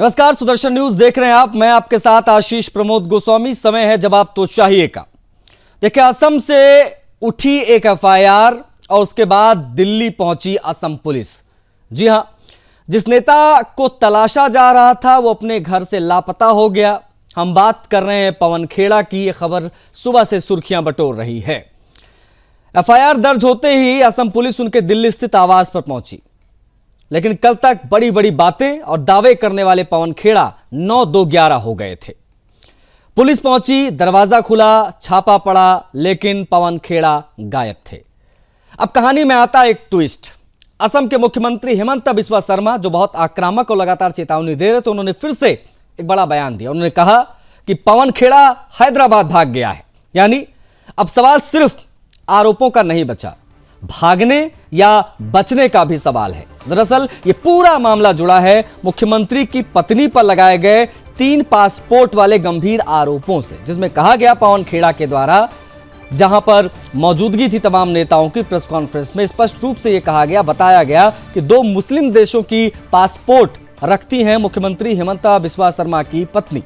नमस्कार, सुदर्शन न्यूज देख रहे हैं आप। मैं आपके साथ आशीष प्रमोद गोस्वामी। समय है जवाब तो चाहिए का। देखिए, असम से उठी एक एफआईआर और उसके बाद दिल्ली पहुंची असम पुलिस। जी हां, जिस नेता को तलाशा जा रहा था वो अपने घर से लापता हो गया। हम बात कर रहे हैं पवन खेड़ा की। यह खबर सुबह से सुर्खियां बटोर रही है। एफआईआर दर्ज होते ही असम पुलिस उनके दिल्ली स्थित आवास पर पहुंची, लेकिन कल तक बड़ी बड़ी बातें और दावे करने वाले पवन खेड़ा 9-2-11 हो गए थे। पुलिस पहुंची, दरवाजा खुला, छापा पड़ा, लेकिन पवन खेड़ा गायब थे। अब कहानी में आता एक ट्विस्ट। असम के मुख्यमंत्री हिमंत बिस्वा शर्मा, जो बहुत आक्रामक और लगातार चेतावनी दे रहे थे, उन्होंने फिर से एक बड़ा बयान दिया। उन्होंने कहा कि पवन खेड़ा हैदराबाद भाग गया है। यानी अब सवाल सिर्फ आरोपों का नहीं बचा, भागने या बचने का भी सवाल है। दरअसल यह पूरा मामला जुड़ा है मुख्यमंत्री की पत्नी पर लगाए गए 3 पासपोर्ट वाले गंभीर आरोपों से, जिसमें कहा गया पवन खेड़ा के द्वारा, जहां पर मौजूदगी थी तमाम नेताओं की प्रेस कॉन्फ्रेंस में, स्पष्ट रूप से यह कहा गया, बताया गया कि 2 मुस्लिम देशों की पासपोर्ट रखती हैं मुख्यमंत्री हिमंत बिस्वा शर्मा की पत्नी।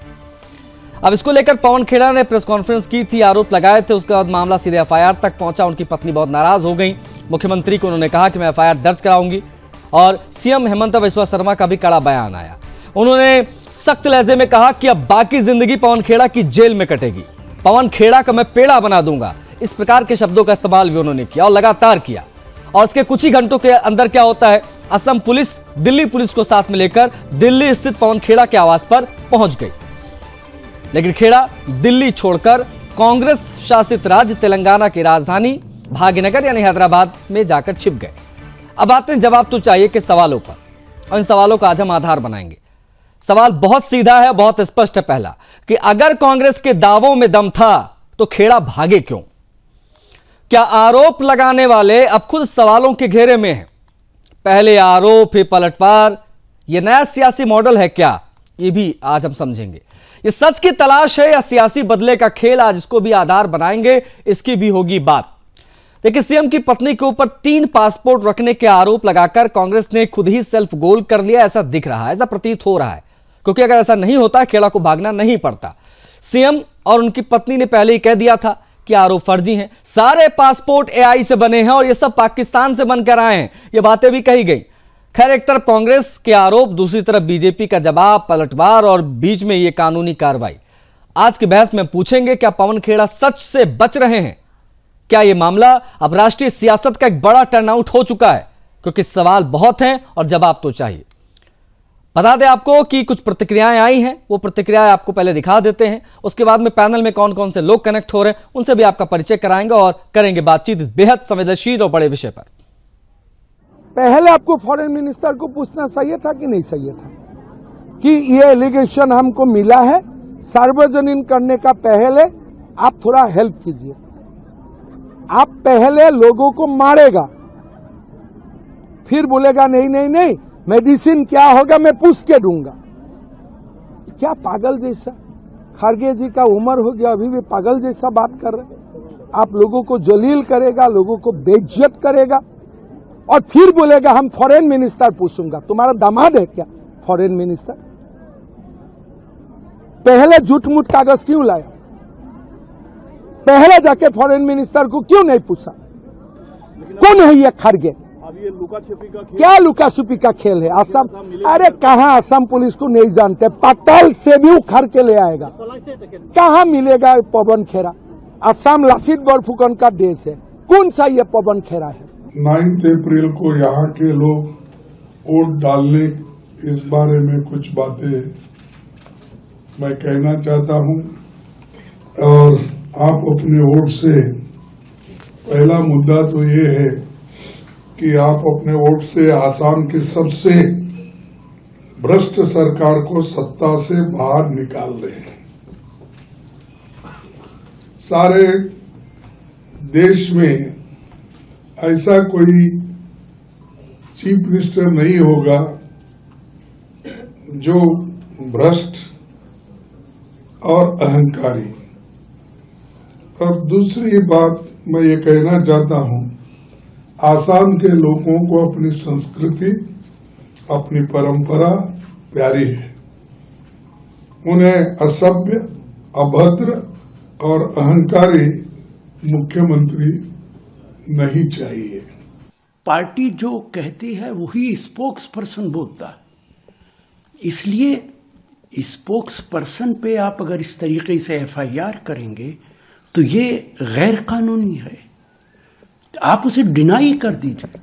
अब इसको लेकर पवन खेड़ा ने प्रेस कॉन्फ्रेंस की थी, आरोप लगाए थे। उसके बाद मामला सीधे एफआईआर तक पहुंचा। उनकी पत्नी बहुत नाराज हो गई। मुख्यमंत्री को उन्होंने कहा कि मैं एफआईआर दर्ज कराऊंगी, और सीएम हिमंत बिस्वा शर्मा का भी कड़ा बयान आया। उन्होंने सख्त लहजे में कहा कि अब बाकी जिंदगी पवन खेड़ा की जेल में कटेगी, पवन खेड़ा का मैं पेड़ा बना दूंगा। इस प्रकार के शब्दों का इस्तेमाल भी उन्होंने किया और लगातार किया। और इसके कुछ ही घंटों के अंदर क्या होता है, असम पुलिस दिल्ली पुलिस को साथ में लेकर दिल्ली स्थित पवन खेड़ा के आवास पर पहुंच गई। लेकिन खेड़ा दिल्ली छोड़कर कांग्रेस शासित राज्य तेलंगाना की राजधानी भाग्यनगर यानी हैदराबाद में जाकर छिप गए। अब आते हैं जवाब तो चाहिए के सवालों पर, और इन सवालों का आज हम आधार बनाएंगे। सवाल बहुत सीधा है, बहुत स्पष्ट है। पहला कि अगर कांग्रेस के दावों में दम था तो खेड़ा भागे क्यों? क्या आरोप लगाने वाले अब खुद सवालों के घेरे में हैं? पहले आरोप फिर पलटवार, यह नया सियासी मॉडल है क्या? यह भी आज हम समझेंगे। ये सच की तलाश है या सियासी बदले का खेल? आज इसको भी आधार बनाएंगे, इसकी भी होगी बात। देखिए, सीएम की पत्नी के ऊपर 3 पासपोर्ट रखने के आरोप लगाकर कांग्रेस ने खुद ही सेल्फ गोल कर लिया, ऐसा दिख रहा है, ऐसा प्रतीत हो रहा है। क्योंकि अगर ऐसा नहीं होता, खेड़ा को भागना नहीं पड़ता। सीएम और उनकी पत्नी ने पहले ही कह दिया था कि आरोप फर्जी हैं, सारे पासपोर्ट एआई से बने हैं और ये सब पाकिस्तान से बनकर आए हैं, ये बातें भी कही गई। खैर, एक तरफ कांग्रेस के आरोप, दूसरी तरफ बीजेपी का जवाब, पलटवार, और बीच में ये कानूनी कार्रवाई। आज की बहस में पूछेंगे, क्या पवन खेड़ा सच से बच रहे हैं? क्या यह मामला अब राष्ट्रीय सियासत का एक बड़ा टर्नआउट हो चुका है? क्योंकि सवाल बहुत हैं और जवाब तो चाहिए। बता दें आपको कि कुछ प्रतिक्रियाएं आई हैं, वो प्रतिक्रियाएं आपको पहले दिखा देते हैं। उसके बाद में पैनल में कौन कौन से लोग कनेक्ट हो रहे हैं उनसे भी आपका परिचय कराएंगे और करेंगे बातचीत बेहद संवेदनशील और बड़े विषय पर। पहले आपको फॉरेन मिनिस्टर को पूछना चाहिए था कि नहीं चाहिए था कि ये एलिगेशन हमको मिला है, सार्वजनिक करने का पहले आप थोड़ा हेल्प कीजिए। आप पहले लोगों को मारेगा, फिर बोलेगा नहीं नहीं नहीं मेडिसिन क्या होगा मैं पूछ के दूंगा। क्या पागल जैसा? खड़गे जी का उम्र हो गया, अभी भी पागल जैसा बात कर रहे। आप लोगों को जलील करेगा, लोगों को बेइज्जत करेगा, और फिर बोलेगा हम फॉरेन मिनिस्टर पूछूंगा। तुम्हारा दामाद है क्या फॉरेन मिनिस्टर? पहले झूठ मूठ कागज क्यों लाया? पहले जाके फॉरेन मिनिस्टर को क्यों नहीं पूछा? कौन है ये खड़गे? अब ये लुका छिपी का खेल, क्या लुका छुपी का खेल है? असम, अरे कहां असम पुलिस को नहीं जानते, पाताल से भी उखड़ के ले आएगा। कहां मिलेगा पवन खेड़ा? असम लासित बोरफुकन का देश है, कौन सा ये पवन खेड़ा है? 9 अप्रैल को यहाँ के लोग वोट डालने, इस बारे में कुछ बातें मैं कहना चाहता हूँ। और आप अपने वोट से, पहला मुद्दा तो ये है कि आप अपने वोट से आसाम की सबसे भ्रष्ट सरकार को सत्ता से बाहर निकाल दें। सारे देश में ऐसा कोई चीफ मिनिस्टर नहीं होगा जो भ्रष्ट और अहंकारी। और दूसरी बात मैं ये कहना चाहता हूं, आसाम के लोगों को अपनी संस्कृति, अपनी परंपरा प्यारी है। उन्हें असभ्य, अभद्र और अहंकारी मुख्यमंत्री नहीं चाहिए। पार्टी जो कहती है वही स्पोक्स पर्सन बोलता है, इसलिए स्पोक्स पर्सन पे आप अगर इस तरीके से एफआईआर करेंगे तो ये गैर कानूनी है, आप उसे डिनाई कर दीजिए।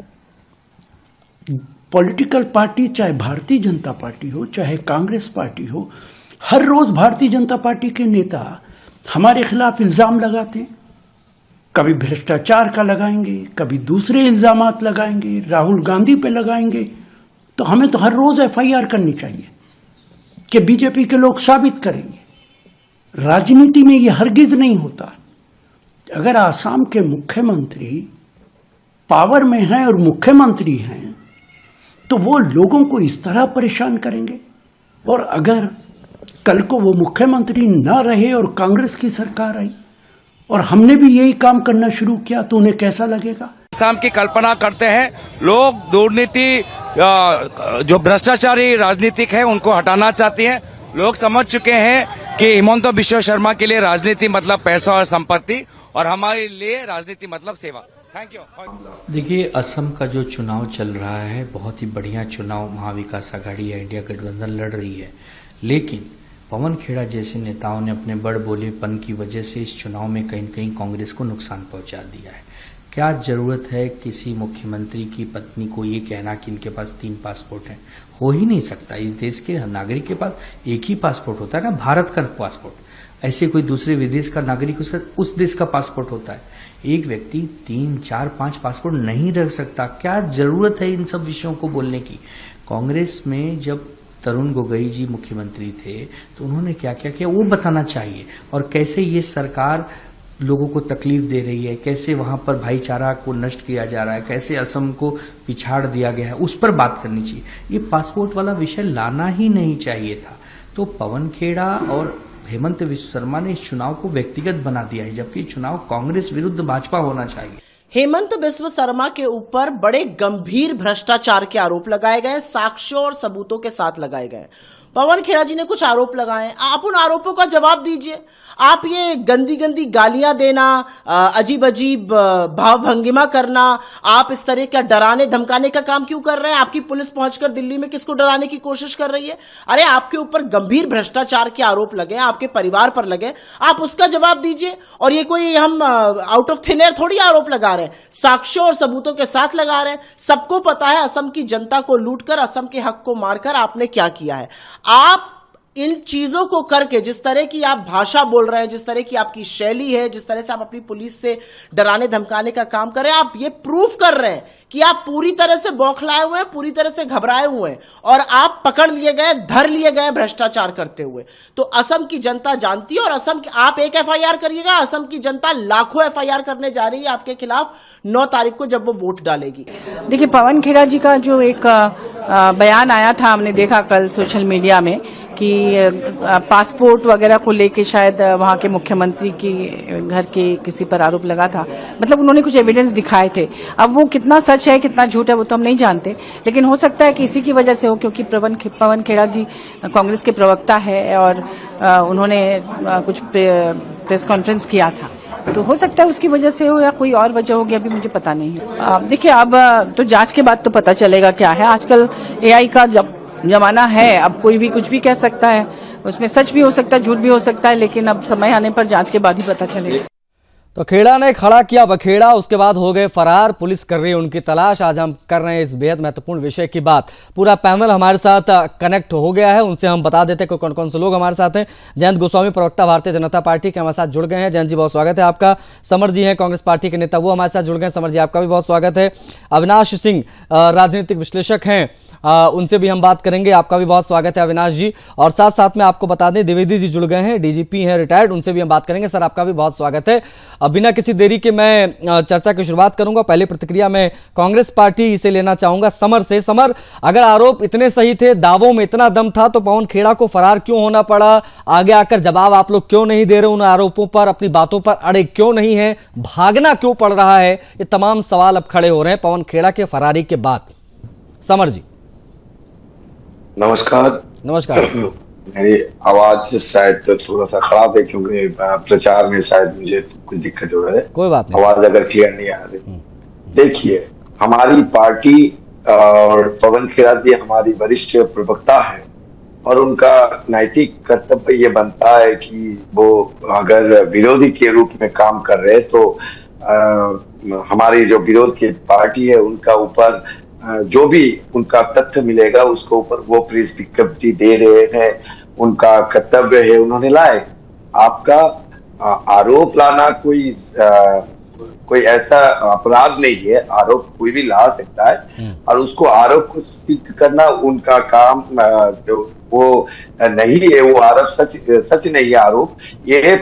पॉलिटिकल पार्टी, चाहे भारतीय जनता पार्टी हो चाहे कांग्रेस पार्टी हो, हर रोज भारतीय जनता पार्टी के नेता हमारे खिलाफ इल्जाम लगाते हैं। कभी भ्रष्टाचार का लगाएंगे, कभी दूसरे इल्जामात लगाएंगे, राहुल गांधी पे लगाएंगे। तो हमें तो हर रोज एफआईआर करनी चाहिए कि बीजेपी के लोग साबित करेंगे। राजनीति में यह हरगिज नहीं होता। अगर आसाम के मुख्यमंत्री पावर में हैं और मुख्यमंत्री हैं तो वो लोगों को इस तरह परेशान करेंगे, और अगर कल को वो मुख्यमंत्री ना रहे और कांग्रेस की सरकार आई और हमने भी यही काम करना शुरू किया तो उन्हें कैसा लगेगा। असम की कल्पना करते हैं लोग, दुर्नीति जो भ्रष्टाचारी राजनीतिक है उनको हटाना चाहती हैं। लोग समझ चुके हैं कि हिमंत बिश्व शर्मा के लिए राजनीति मतलब पैसा और संपत्ति, और हमारे लिए राजनीति मतलब सेवा। Thank you. देखिए, असम का जो चुनाव चल रहा है बहुत ही बढ़िया चुनाव महाविकास आघाड़ी या इंडिया गठबंधन लड़ रही है, लेकिन पवन खेड़ा जैसे नेताओं ने अपने बड़ बोलेपन की वजह से इस चुनाव में कहीं न कहीं कांग्रेस को नुकसान पहुंचा दिया है। क्या जरूरत है किसी मुख्यमंत्री की पत्नी को ये कहना कि इनके पास 3 पासपोर्ट हैं? हो ही नहीं सकता। इस देश के नागरिक के पास एक ही पासपोर्ट होता है ना, भारत का पासपोर्ट। ऐसे कोई दूसरे विदेश का नागरिक उसका उस देश का पासपोर्ट होता है। एक व्यक्ति 3, 4, 5 पासपोर्ट नहीं रख सकता। क्या जरूरत है इन सब विषयों को बोलने की? कांग्रेस में जब तरुण गोगोई जी मुख्यमंत्री थे तो उन्होंने क्या क्या किया वो बताना चाहिए, और कैसे ये सरकार लोगों को तकलीफ दे रही है, कैसे वहां पर भाईचारा को नष्ट किया जा रहा है, कैसे असम को पिछाड़ दिया गया है, उस पर बात करनी चाहिए। ये पासपोर्ट वाला विषय लाना ही नहीं चाहिए था। तो पवन खेड़ा और हेमंत बिश्व शर्मा ने इस चुनाव को व्यक्तिगत बना दिया है, जबकि चुनाव कांग्रेस विरुद्ध भाजपा होना चाहिए। हेमंत बिश्व शर्मा के ऊपर बड़े गंभीर भ्रष्टाचार के आरोप लगाए गए, साक्ष्यों और सबूतों के साथ लगाए गए। पवन खेड़ा जी ने कुछ आरोप लगाए, आप उन आरोपों का जवाब दीजिए। आप ये गंदी गंदी गालियां देना, अजीब अजीब भाव भंगिमा करना, आप इस तरह का डराने धमकाने का काम क्यों कर रहे हैं? आपकी पुलिस पहुंचकर दिल्ली में किसको डराने की कोशिश कर रही है? अरे आपके ऊपर गंभीर भ्रष्टाचार के आरोप लगे, आपके परिवार पर लगे, आप उसका जवाब दीजिए। और ये कोई हम आउट ऑफ थिन एयर थोड़ी आरोप लगा रहे हैं, साक्ष्यों और सबूतों के साथ लगा रहे हैं। सबको पता है असम की जनता को लूटकर, असम के हक को मारकर आपने क्या किया है। आप इन चीजों को करके, जिस तरह की आप भाषा बोल रहे हैं, जिस तरह की आपकी शैली है, जिस तरह से आप अपनी पुलिस से डराने धमकाने का काम कर रहे हैं, आप ये प्रूफ कर रहे हैं कि आप पूरी तरह से बौखलाए हुए हैं, पूरी तरह से घबराए हुए हैं, और आप पकड़ लिए गए, धर लिए गए भ्रष्टाचार करते हुए। तो असम की जनता जानती है, और असम की आप एक एफआईआर करिएगा, असम की जनता लाखों एफआईआर करने जा रही है आपके खिलाफ 9 तारीख को जब वो वोट डालेगी। देखिए, पवन खेड़ा जी का जो एक बयान आया था, हमने देखा कल सोशल मीडिया में कि पासपोर्ट वगैरह को लेके शायद वहाँ के मुख्यमंत्री की घर के किसी पर आरोप लगा था। मतलब उन्होंने कुछ एविडेंस दिखाए थे। अब वो कितना सच है कितना झूठ है वो तो हम नहीं जानते, लेकिन हो सकता है कि इसी की वजह से हो, क्योंकि पवन खेड़ा जी कांग्रेस के प्रवक्ता है और उन्होंने कुछ प्रेस कॉन्फ्रेंस किया था, तो हो सकता है उसकी वजह से हो या कोई और वजह होगी, अभी मुझे पता नहीं है। देखिए, अब तो जांच के बाद तो पता चलेगा क्या है। आजकल एआई का जमाना है, अब कोई भी कुछ भी कह सकता है, उसमें सच भी हो सकता है, झूठ भी हो सकता है, लेकिन अब समय आने पर जांच के बाद ही पता चलेगा। तो खेड़ा ने खड़ा किया बखेड़ा, उसके बाद हो गए फरार, पुलिस कर रही है उनकी तलाश। आज हम कर रहे हैं इस बेहद महत्वपूर्ण विषय की बात। पूरा पैनल हमारे साथ कनेक्ट हो गया है, उनसे हम बता देते हैं कौन कौन से लोग हमारे साथ हैं। जयंत गोस्वामी, प्रवक्ता भारतीय जनता पार्टी के, हमारे साथ जुड़ गए हैं। जयंत जी, बहुत स्वागत है आपका। समर जी हैं कांग्रेस पार्टी के नेता, वो हमारे साथ जुड़ गए हैं। समर जी, आपका भी बहुत स्वागत है। अविनाश सिंह राजनीतिक विश्लेषक हैं, उनसे भी हम बात करेंगे, आपका भी बहुत स्वागत है अविनाश जी। और साथ साथ में आपको बता दें द्विवेदी जी जुड़ गए हैं, डीजीपी हैं रिटायर्ड, उनसे भी हम बात करेंगे। सर, आपका भी बहुत स्वागत है। अब बिना किसी देरी के मैं चर्चा की शुरुआत करूंगा। पहले प्रतिक्रिया में कांग्रेस पार्टी इसे लेना चाहूंगा समर से। समर, अगर आरोप इतने सही थे, दावों में इतना दम था, तो पवन खेड़ा को फरार क्यों होना पड़ा? आगे आकर जवाब आप लोग क्यों नहीं दे रहे उन आरोपों पर? अपनी बातों पर अड़े क्यों नहीं है? भागना क्यों पड़ रहा है? ये तमाम सवाल अब खड़े हो रहे हैं पवन खेड़ा के फरारी के बाद। समर जी, नमस्कार। नमस्कार। मेरी आवाज शायद थोड़ा सा खराब है क्योंकि प्रचार में शायद मुझे कुछ दिक्कत हो रहा है। कोई बात नहीं। आवाज अगर क्लियर नहीं आ रही, देखिए हमारी पार्टी और पवन खेड़ा जी हमारी वरिष्ठ प्रवक्ता है और उनका नैतिक कर्तव्य ये बनता है कि वो अगर विरोधी के रूप में काम कर रहे तो हमारी जो विरोध की पार्टी है उनका ऊपर जो भी उनका तथ्य मिलेगा उसके ऊपर वो प्रेस विज्ञप्ति दे रहे हैं, उनका कर्तव्य है, उन्होंने लाए। आपका आरोप लाना कोई ऐसा अपराध नहीं है, आरोप कोई भी ला सकता है और उसको आरोप को सिद्ध करना उनका काम जो वो नहीं है, वो आरोप सच नहीं है आरोप, ये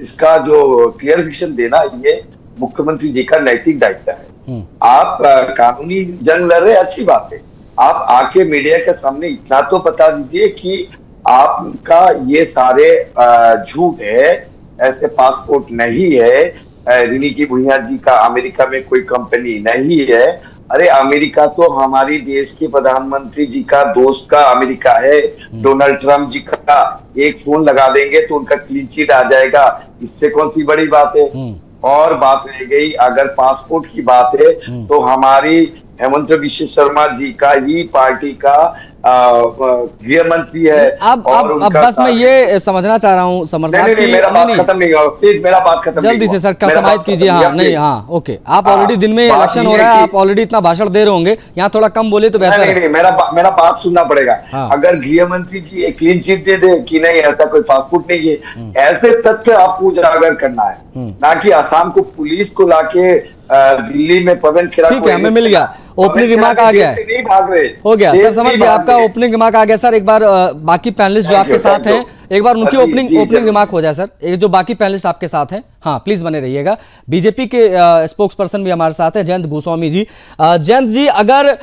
इसका जो क्लियरिफिकेशन देना ये मुख्यमंत्री जी का नैतिक दायित्व है। आप कानूनी जंग लड़ रहे, अच्छी बात है, आप आके मीडिया के सामने इतना तो बता दीजिए कि आपका ये सारे झूठ है, ऐसे पासपोर्ट नहीं है, रिनी भुइयां जी का अमेरिका में कोई कंपनी नहीं है। अरे अमेरिका तो हमारी देश के प्रधानमंत्री जी का दोस्त का अमेरिका है, डोनाल्ड ट्रम्प जी का एक फोन लगा देंगे तो उनका क्लीन चिट आ जाएगा, इससे कौन सी बड़ी बात है। और बात रह गई अगर पासपोर्ट की बात है तो हमारी हेमंत बिश्व शर्मा जी का ही पार्टी का गृह मंत्री है। अब बस मैं ये समझना चाह रहा हूँ समर साहब कि मेरा बात खत्म नहीं हुआ, प्लीज मेरा बात खत्म जल्दी से सर समाप्त कीजिए। हाँ नहीं, हाँ ओके, आप ऑलरेडी दिन में इलेक्शन हो रहा है, आप ऑलरेडी इतना भाषण दे रहे होंगे, यहाँ थोड़ा कम बोले तो बेहतर है। मेरा बात सुनना पड़ेगा। अगर गृह मंत्री जी एक क्लीन चिट दे दे कि नहीं ऐसा कोई पासपोर्ट नहीं है, ऐसे तथ्य आपको उजागर करना है, ना कि आसाम को पुलिस को लाके दिल्ली में पवन खेड़ा। ठीक है, हमें मिल गया, ओपनिंग रिमार्क आ गया है, नहीं भाग रहे, हो गया सर, समझ गया आपका ओपनिंग रिमार्क आ गया सर। एक बार बाकी पैनलिस्ट जो आपके साथ हैं, एक बार उनकी ओपनिंग रिमार्क हो जाए सर, एक जो बाकी पैनलिस्ट आपके साथ हैं। हाँ प्लीज बने रहिएगा। बीजेपी के स्पोक्स पर्सन भी हमारे साथ है, जयंत गोस्वामी जी। जयंत जी, अगर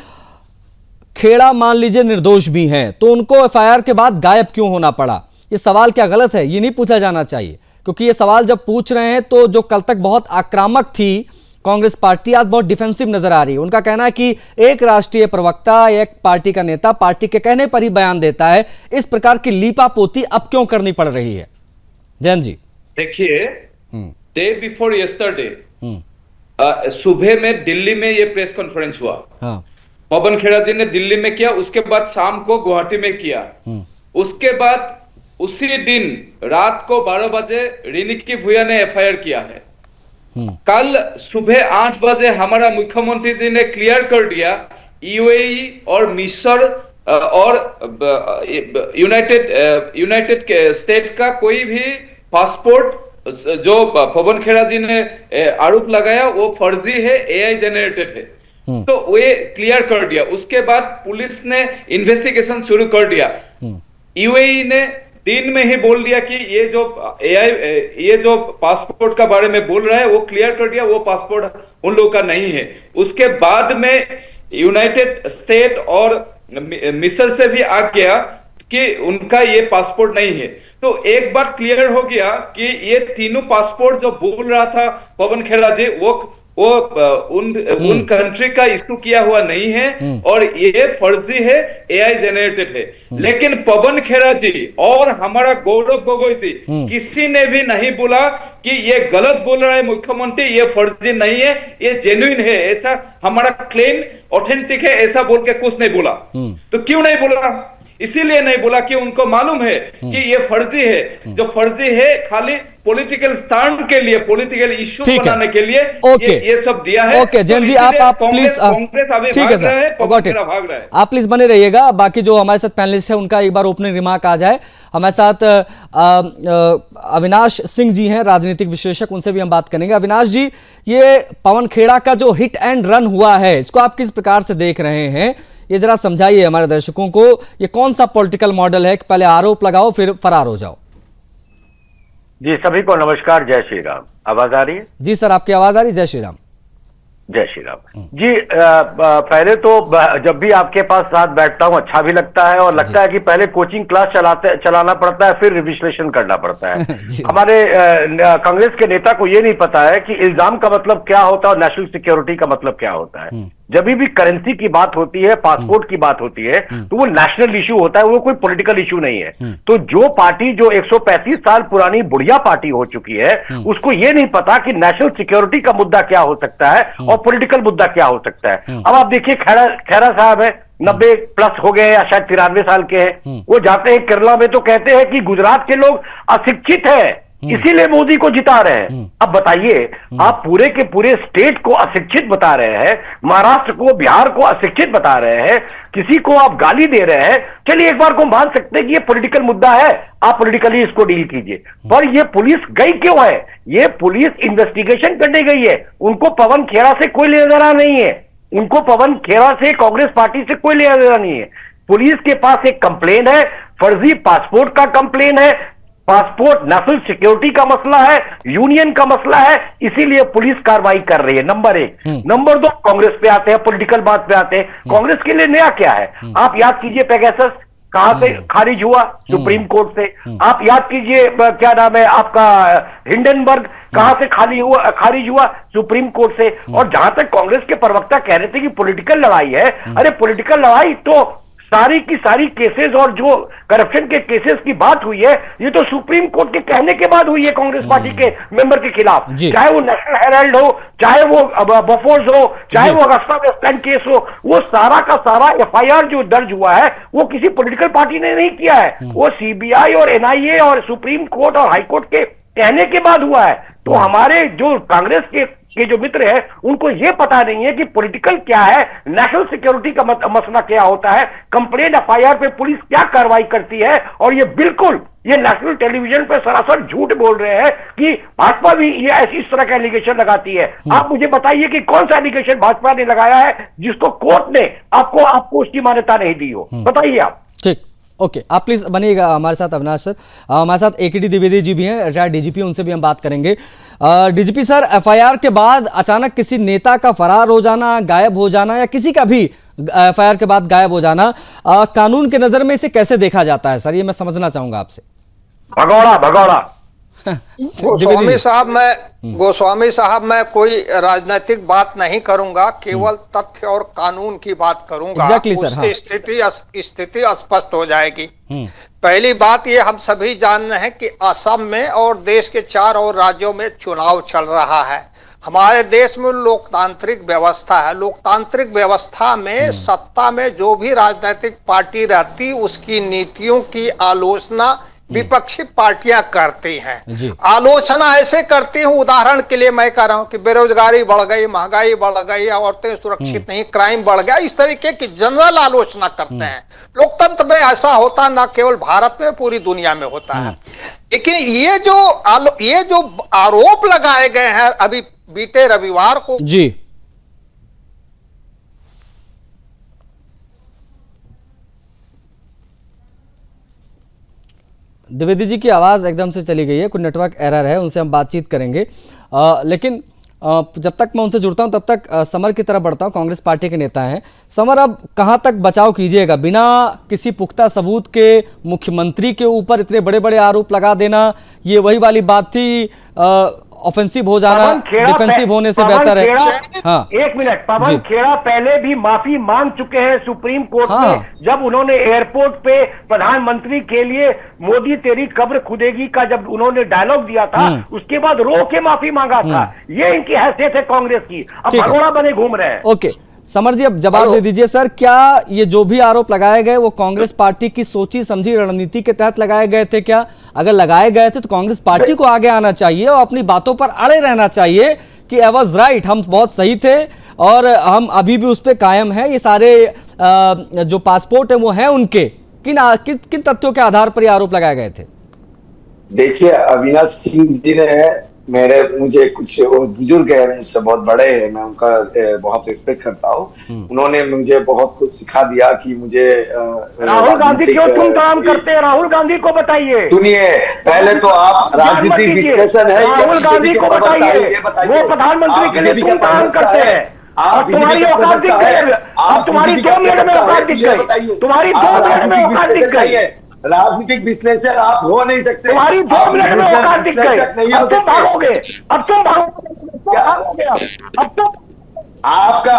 खेड़ा मान लीजिए निर्दोष भी हैं तो उनको एफआईआर के बाद गायब क्यों होना पड़ा? ये सवाल क्या गलत है? ये नहीं पूछा जाना चाहिए, क्योंकि ये सवाल जब पूछ रहे हैं तो जो कल तक बहुत आक्रामक थी कांग्रेस पार्टी आज बहुत डिफेंसिव नजर आ रही है। उनका कहना है कि एक राष्ट्रीय प्रवक्ता, एक पार्टी का नेता पार्टी के कहने पर ही बयान देता है, इस प्रकार की लीपापोती अब क्यों करनी पड़ रही है? जयंत जी देखिए, डे बिफोर यस्टरडे सुबह में दिल्ली में ये प्रेस कॉन्फ्रेंस हुआ। पवन खेड़ा जी ने दिल्ली में किया, उसके बाद शाम को गुवाहाटी में किया, उसके बाद उसी दिन रात को 12 बजे रिनी भुइयां ने एफआईआर किया है। कल सुबह 8 बजे हमारा मुख्यमंत्री जी ने क्लियर कर दिया यूएई और मिस्र और यूनाइटेड स्टेट का कोई भी पासपोर्ट जो पवन खेड़ा जी ने आरोप लगाया वो फर्जी है, एआई जनरेटेड है, तो वे क्लियर कर दिया। उसके बाद पुलिस ने इन्वेस्टिगेशन शुरू कर दिया। यूएई ने दिन में ही बोल दिया कि ये जो पासपोर्ट का बारे में बोल रहा है वो क्लियर कर दिया, वो पासपोर्ट उन लोगों का नहीं है। उसके बाद में यूनाइटेड स्टेट और मिस्र से भी आ गया कि उनका ये पासपोर्ट नहीं है। तो एक बार क्लियर हो गया कि ये तीनों पासपोर्ट जो बोल रहा था पवन खेड़ा जी वो उन कंट्री का इशू किया हुआ नहीं है और ये फर्जी है, एआई जनरेटेड है। लेकिन पवन खेड़ा जी और हमारा गौरव गोगोई जी किसी ने भी नहीं बोला कि ये गलत बोल रहा है मुख्यमंत्री, ये फर्जी नहीं है, ये जेन्युइन है, ऐसा हमारा क्लेम ऑथेंटिक है, ऐसा बोल के कुछ नहीं बोला। तो क्यों नहीं बोला? इसीलिए नहीं बोला कि उनको मालूम है कि ये फर्जी है। जो फर्जी है खाली पॉलिटिकल स्टैंड के लिए, पॉलिटिकल इश्यू बनाने के लिए ये सब दिया है। ओके जैन जी, आप प्लीज, ठीक है सर, भाग रहा है, आप प्लीज बने रहिएगा। बाकी जो हमारे साथ पैनलिस्ट है उनका एक बार ओपनिंग रिमार्क आ जाए। हमारे साथ अविनाश सिंह जी हैं, राजनीतिक विश्लेषक, उनसे भी हम बात करेंगे। अविनाश जी, ये पवन खेड़ा का जो हिट एंड रन हुआ है, इसको आप किस प्रकार से देख रहे हैं? ये जरा समझाइए हमारे दर्शकों को, ये कौन सा पॉलिटिकल मॉडल है कि पहले आरोप लगाओ फिर फरार हो जाओ? जी सभी को नमस्कार, जय श्री राम। आवाज आ रही है? जी सर, आपकी आवाज आ रही है। जय श्री राम। जय श्री राम जी। पहले तो जब भी आपके पास साथ बैठता हूं अच्छा भी लगता है और लगता है कि पहले कोचिंग क्लास चलाना पड़ता है, फिर विश्लेषण करना पड़ता है। हमारे कांग्रेस के नेता को ये नहीं पता है कि इल्जाम का मतलब क्या होता है और नेशनल सिक्योरिटी का मतलब क्या होता है। जब भी करेंसी की बात होती है, पासपोर्ट की बात होती है, तो वो नेशनल इशू होता है, वो कोई पॉलिटिकल इशू नहीं है। तो जो पार्टी जो 135 साल पुरानी बुढ़िया पार्टी हो चुकी है, उसको ये नहीं पता कि नेशनल सिक्योरिटी का मुद्दा क्या हो सकता है और पॉलिटिकल मुद्दा क्या हो सकता है। अब आप देखिए खैरा साहब है, 90 प्लस हो गए या शायद 93 साल के हैं, वो जाते हैं केरला में तो कहते हैं कि गुजरात के लोग अशिक्षित है, इसीलिए मोदी को जिता रहे हैं। अब बताइए, आप पूरे के पूरे स्टेट को अशिक्षित बता रहे हैं, महाराष्ट्र को, बिहार को अशिक्षित बता रहे हैं, किसी को आप गाली दे रहे हैं। चलिए एक बार को मान सकते हैं कि ये पॉलिटिकल मुद्दा है, आप पॉलिटिकली इसको डील कीजिए, पर ये पुलिस गई क्यों है? ये पुलिस इन्वेस्टिगेशन करने गई है, उनको पवन खेड़ा से कोई लेना देना नहीं है, उनको पवन खेड़ा से, कांग्रेस पार्टी से कोई लेना देना नहीं है। पुलिस के पास एक कंप्लेन है, फर्जी पासपोर्ट का कंप्लेन है, पासपोर्ट नेशनल सिक्योरिटी का मसला है, यूनियन का मसला है, इसीलिए पुलिस कार्रवाई कर रही है। नंबर 1। नंबर 2, कांग्रेस पे आते हैं, पॉलिटिकल बात पे आते हैं। कांग्रेस के लिए नया क्या है? आप याद कीजिए पेगासस कहां से खारिज हुआ? सुप्रीम कोर्ट से। आप याद कीजिए क्या नाम है आपका, हिंडनबर्ग कहां से खारिज हुआ? सुप्रीम कोर्ट से। और जहां तक कांग्रेस के प्रवक्ता कह रहे थे कि पॉलिटिकल लड़ाई है, अरे पॉलिटिकल लड़ाई तो सारी की सारी केसेस और जो करप्शन के केसेस की बात हुई है, ये तो सुप्रीम कोर्ट के कहने के बाद हुई है कांग्रेस पार्टी के मेंबर के खिलाफ, चाहे वो नेशनल हेराल्ड हो, चाहे वो बफोर्स हो, चाहे वो अगस्ता वेस्टलैंड केस हो, वो सारा का सारा एफआईआर जो दर्ज हुआ है वो किसी पॉलिटिकल पार्टी ने नहीं किया है, वो सीबीआई और एनआईए और सुप्रीम कोर्ट और हाईकोर्ट के कहने के बाद हुआ है। तो हमारे जो कांग्रेस के जो मित्र है, उनको ये पता नहीं है कि पॉलिटिकल क्या है, नेशनल सिक्योरिटी का मसला क्या होता है, कंप्लेंट एफआईआर पे पुलिस क्या कार्रवाई करती है। और ये बिल्कुल ये नेशनल टेलीविजन पे सरासर झूठ बोल रहे हैं कि भाजपा भी ये ऐसी इस तरह का एलिगेशन लगाती है। आप मुझे बताइए कि कौन सा एलिगेशन भाजपा ने लगाया है जिसको कोर्ट ने आपको उसकी मान्यता नहीं दी हो, बताइए आप। ठीक, ओके, आप प्लीज बनिएगा हमारे साथ। अविनाश सर, हमारे साथ एकेडी द्विवेदी जी भी हैं, रिटायर्ड डीजीपी, उनसे भी हम बात करेंगे। डीजीपी सर, एफआईआर के बाद अचानक किसी नेता का फरार हो जाना, गायब हो जाना, या किसी का भी एफआईआर के बाद गायब हो जाना, कानून के नजर में इसे कैसे देखा जाता है सर? ये मैं समझना चाहूंगा आपसे। भगौड़ा गोस्वामी साहब, मैं कोई राजनीतिक बात नहीं करूंगा, केवल तथ्य और कानून की बात करूंगा। उससे स्थिति स्पष्ट हो जाएगी। पहली बात ये, हम सभी जान रहे हैं कि असम में और देश के 4 और राज्यों में चुनाव चल रहा है। हमारे देश में लोकतांत्रिक व्यवस्था है, लोकतांत्रिक व्यवस्था में सत्ता में जो भी राजनीतिक पार्टी रहती, उसकी नीतियों की आलोचना विपक्षी पार्टियां करती हैं। आलोचना ऐसे करती हैं, उदाहरण के लिए मैं कह रहा हूं कि बेरोजगारी बढ़ गई, महंगाई बढ़ गई, औरतें सुरक्षित नहीं, क्राइम बढ़ गया, इस तरीके की जनरल आलोचना करते हैं। लोकतंत्र में ऐसा होता न केवल भारत में, पूरी दुनिया में होता है। लेकिन ये जो आरोप लगाए गए हैं अभी बीते रविवार को जी, द्विवेदी जी की आवाज़ एकदम से चली गई है, कुछ नेटवर्क एरर है, उनसे हम बातचीत करेंगे। लेकिन जब तक मैं उनसे जुड़ता हूं तब तक समर की तरफ बढ़ता हूं, कांग्रेस पार्टी के नेता हैं। समर, अब कहां तक बचाव कीजिएगा? बिना किसी पुख्ता सबूत के मुख्यमंत्री के ऊपर इतने बड़े बड़े आरोप लगा देना, ये वही वाली बात थी, ऑफेंसिव हो जाना डिफेंसिव होने से बेहतर है। हाँ, एक मिनट, पवन खेड़ा पहले भी माफी मांग चुके हैं सुप्रीम कोर्ट में, जब उन्होंने एयरपोर्ट पे प्रधानमंत्री के लिए मोदी तेरी कब्र खुदेगी का जब उन्होंने डायलॉग दिया था, उसके बाद रो के माफी मांगा था। ये इनकी हैसियत है कांग्रेस की, अब भगोड़ा बने घूम रहे हैं। ओके समर जी, अब जवाब दे दीजिए सर, क्या ये जो भी आरोप लगाए गए वो कांग्रेस पार्टी की सोची समझी रणनीति के तहत लगाए गए थे क्या? अगर लगाए गए थे तो कांग्रेस पार्टी को आगे आना चाहिए और अपनी बातों पर अड़े रहना चाहिए कि आई वाज राइट, हम बहुत सही थे और हम अभी भी उस पर कायम है। ये सारे जो पासपोर्ट है वो है उनके, किन तथ्यों के आधार पर ये आरोप लगाए गए थे? देखिए, अविनाश सिंह जी ने मुझे कुछ बुजुर्ग है, मुझसे बहुत बड़े हैं, मैं उनका बहुत रिस्पेक्ट करता हूँ। उन्होंने मुझे बहुत कुछ सिखा दिया कि मुझे राहुल गांधी क्यों तुम काम करते हैं, राहुल गांधी को बताइए। सुनिए, पहले तो आप राजनीतिक विश्लेषण है, राहुल गांधी को बताइए, वो प्रधानमंत्री के लिए क्यों काम करते हैं। आप तुम्हारी औकात दिख गई, अब तुम्हारी 2 मिनट में औकात दिख गई, तुम्हारी 2 मिनट में औकात दिख गई। राजनीतिक विश्लेषण आप हो नहीं सकते, तुम्हारी 2 मिनट में औकात दिख गई, अब तुम भागोगे, अब तुम भागोगे, अब तुम आपका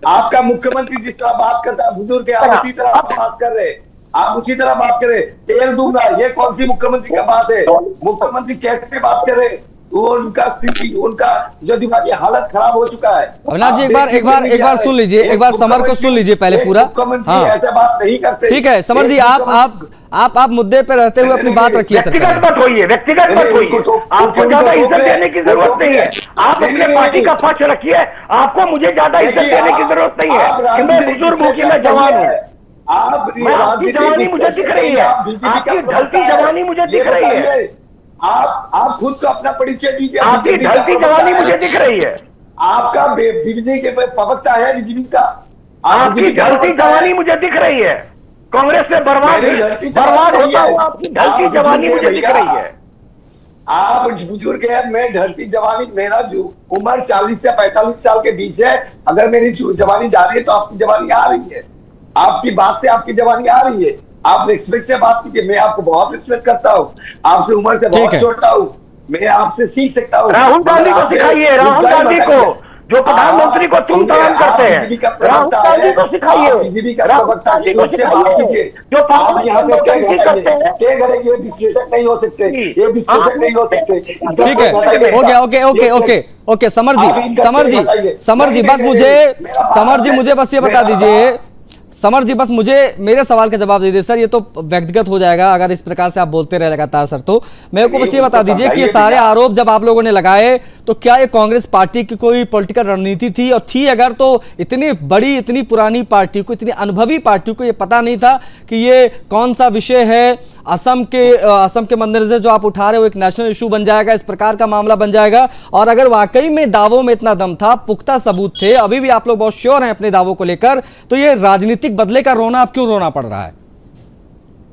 आपका मुख्यमंत्री जिस तरह बात करता है बुजुर्ग, आप उसी तरह बात कर रहे, आप उसी तरह बात करें। तेल दूंगा, ये कौन सी मुख्यमंत्री का बात है? मुख्यमंत्री कैसे बात करे? वो उनका स्थिति, उनका जो दिमागी हालत खराब हो चुका है। अविनाश जी एक बार सुन लीजिए, एक बार समर को सुन लीजिए पहले पूरा। मुख्यमंत्री ऐसे बात नहीं करते। ठीक है समर जी, आप मुद्दे पे रहते हुए अपनी बात रखिए। व्यक्तिगत मत होइए, व्यक्तिगत मत होइए, आपको ज्यादा इज्जत देने की जरूरत नहीं है। आप अपने पार्टी का पक्ष रखिए, आपको मुझे ज्यादा इज्जत देने की जरूरत नहीं है कि मैं बुजुर्ग हूँ कि मैं जवान हूँ। आपकी जवानी मुझे दिख रही है, आपकी ढलती जवानी मुझे दिख रही है। आप खुद को अपना परिचय दीजिए। आपकी ढलती जवानी मुझे दिख रही है। आपका बीजेपी के प्रवक्ता है बीजेपी का। आपकी ढलती जवानी मुझे दिख रही है। कांग्रेस से बर्बाद होता हूँ, आपकी ढलती जवानी मुझे दिख रही है। आप बुजुर्ग है, मैं ढलती जवानी, मेरा जो उम्र 40 से 45 साल के बीच है, अगर मेरी जवानी जा रही है तो आपकी जवानी आ रही है। आपकी बात से आपकी जवानी आ रही है। आप रिस्पेक्ट से बात कीजिए। मैं आपको बहुत रिस्पेक्ट करता हूँ, आपसे उम्र से बहुत छोटा हूँ, मैं आपसे सीख सकता हूँ। राहुल गांधी को सिखाइए, राहुल गांधी को जो प्रधानमंत्री को तुम तमाम करते हैं, राहुल गांधी को सिखाइए, राहुल गांधी को सिखाइए जो विश्लेषक नहीं हो सकते, ये विश्लेषक नहीं हो सकते। ठीक है, ओके समर जी मुझे बस ये बता दीजिए, समर जी बस मुझे मेरे सवाल का जवाब दे दीजिए सर। ये तो व्यक्तिगत हो जाएगा अगर इस प्रकार से आप बोलते रहे लगातार सर। तो मेरे को बस ये बता दीजिए कि ये सारे आरोप जब आप लोगों ने लगाए तो क्या ये कांग्रेस पार्टी की कोई पॉलिटिकल रणनीति थी? और थी अगर तो इतनी बड़ी, इतनी पुरानी पार्टी को, इतनी अनुभवी पार्टी को ये पता नहीं था कि ये कौन सा विषय है असम के मद्देनजर जो आप उठा रहे हो एक नेशनल इशू बन जाएगा, इस प्रकार का मामला बन जाएगा? और अगर वाकई में दावों में इतना दम था, पुख्ता सबूत थे, अभी भी आप लोग बहुत श्योर हैं अपने दावों को लेकर, तो ये राजनीतिक बदले का रोना अब क्यों रोना पड़ रहा है?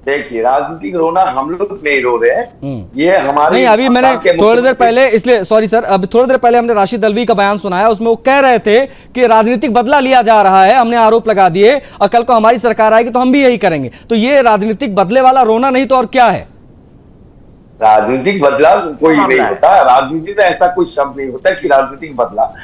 देखिए, राजनीतिक रोना हम लोग नहीं रो रहे हैं, ये हमारे नहीं। अभी मैंने थोड़ी देर पहले, इसलिए सॉरी सर, अभी थोड़ी देर पहले हमने राशिद अल्वी का बयान सुनाया, उसमें वो कह रहे थे कि राजनीतिक बदला लिया जा रहा है, हमने आरोप लगा दिए और कल को हमारी सरकार आएगी तो हम भी यही करेंगे। तो ये राजनीतिक बदले वाला रोना नहीं तो और क्या है? राजनीतिक बदला कोई नहीं होता, राजनीति में ऐसा कोई शब्द नहीं होता कि राजनीतिक बदला।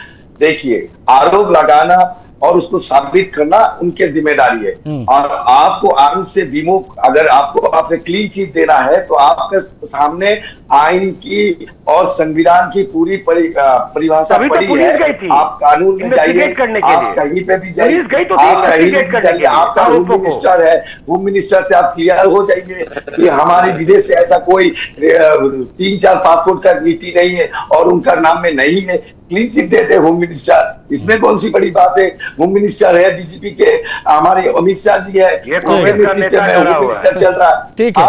देखिए, आरोप लगाना और उसको साबित करना उनके जिम्मेदारी है, और आपको आरोप से विमुख, अगर आपने क्लीन चिट देना है तो आपके सामने आइन की और संविधान की पूरी परिभाषा पड़ी है। आप कानून में जाइए, आप कहीं पे भी जाइए, आप कहीं भी जाइए, आपका होम मिनिस्टर है, होम मिनिस्टर से आप क्लियर हो जाइए कि हमारे विदेश से ऐसा कोई 3-4 पासपोर्ट का नीति नहीं है और उनका नाम में नहीं है, क्लीन चिट देते होम मिनिस्टर, इसमें कौन सी बड़ी बात है? होम मिनिस्टर है बीजेपी के, हमारे अमित शाह जी है, होम मिनिस्टर चल रहा है। ठीक है,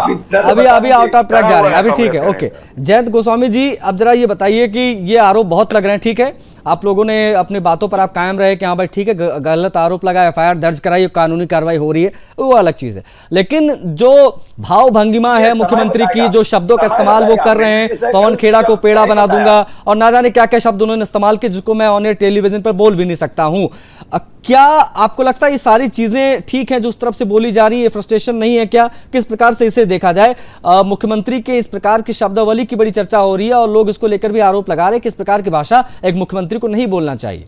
अभी आउट ऑफ ट्रैक जा रहे हैं अभी। ठीक है, ओके। जयंत गोस्वामी जी, अब जरा ये बताइए कि ये आरोप बहुत लग रहे हैं, ठीक है, आप लोगों ने अपनी बातों पर आप कायम रहे कि हाँ भाई ठीक है, गलत आरोप लगा, एफआईआर दर्ज कराई, कानूनी कार्रवाई हो रही है, वो अलग चीज है। लेकिन जो भाव भंगिमा है मुख्यमंत्री की, जो शब्दों का इस्तेमाल वो कर रहे हैं, पवन खेड़ा को पेड़ा बना दूंगा और ना जाने क्या क्या शब्द उन्होंने इस्तेमाल किए जिसको मैं ऑन एयर टेलीविजन पर बोल भी नहीं सकता हूं। क्या आपको लगता है ये सारी चीजें ठीक हैं जो उस तरफ से बोली जा रही है? फ्रस्ट्रेशन नहीं है क्या? किस प्रकार से इसे देखा जाए? मुख्यमंत्री के इस प्रकार की शब्दावली की बड़ी चर्चा हो रही है और लोग इसको लेकर भी आरोप लगा रहे हैं कि इस प्रकार की भाषा एक मुख्यमंत्री को नहीं बोलना चाहिए।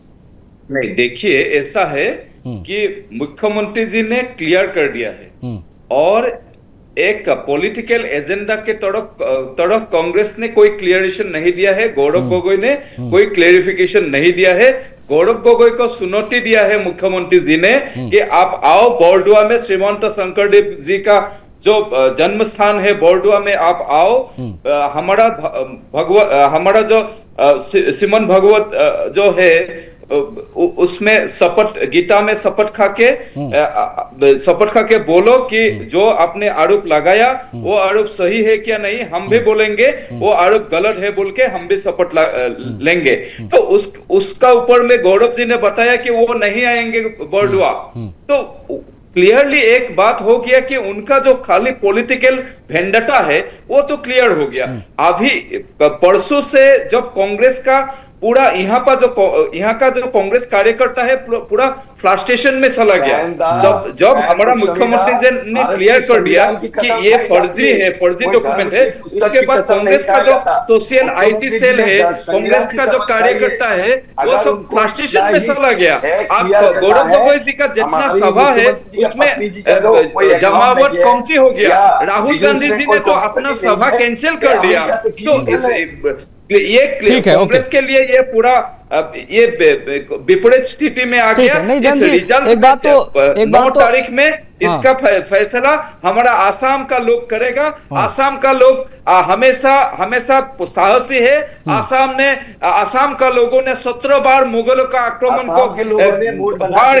नहीं, देखिए ऐसा है कि मुख्यमंत्री जी ने क्लियर कर दिया है और एक पॉलिटिकल एजेंडा के तरफ कांग्रेस ने कोई क्लियरेशन नहीं दिया है, गौरव गोगोई ने कोई क्लेरिफिकेशन नहीं दिया है। गौरव गोगोई को चुनौती दिया है मुख्यमंत्री जी ने कि आप आओ बरडुआ में, श्रीमंत शंकरदेव जी का जो जन्म स्थान है बरडुआ में आप आओ, हमारा जो श्रीमन भगवत जो है उसमें शपथ, गीता में शपथ खा के बोलो कि जो आपने आरोप लगाया वो आरोप सही है क्या नहीं, हम भी बोलेंगे वो आरोप गलत है बोल के हम भी शपथ लेंगे। तो उसका ऊपर में गौरव जी ने बताया कि वो नहीं आएंगे बरडुआ। तो क्लियरली एक बात हो गया कि उनका जो खाली पॉलिटिकल वेंडटा है वो तो क्लियर हो गया। अभी परसों से जब कांग्रेस का पूरा यहाँ का जो कांग्रेस कार्यकर्ता है पूरा फ्रस्ट्रेशन में चला गया। जब हमारा मुख्यमंत्री जी ने क्लियर कर दिया कि ये फर्जी है, फर्जी डॉक्यूमेंट है, उसके बाद कांग्रेस का जो सोशल IT सेल है, कांग्रेस का जो कार्यकर्ता है, वो सब फ्रस्ट्रेशन में चला गया। आप गौरव गोगोई जी का जितना सभा है उसमें जमावट कमती हो गया। राहुल गांधी जी ने तो अपना सभा कैंसिल कर दिया। तो ये कांग्रेस के लिए ये पूरा ये विपरीत स्थिति में आ गया। एक बात तो 9 तारीख में इसका फैसला हमारा आसाम का लोग करेगा। आसाम का लोग हमेशा साहसी है। आसाम का लोगों ने 17 बार मुगलों का आक्रमण को मार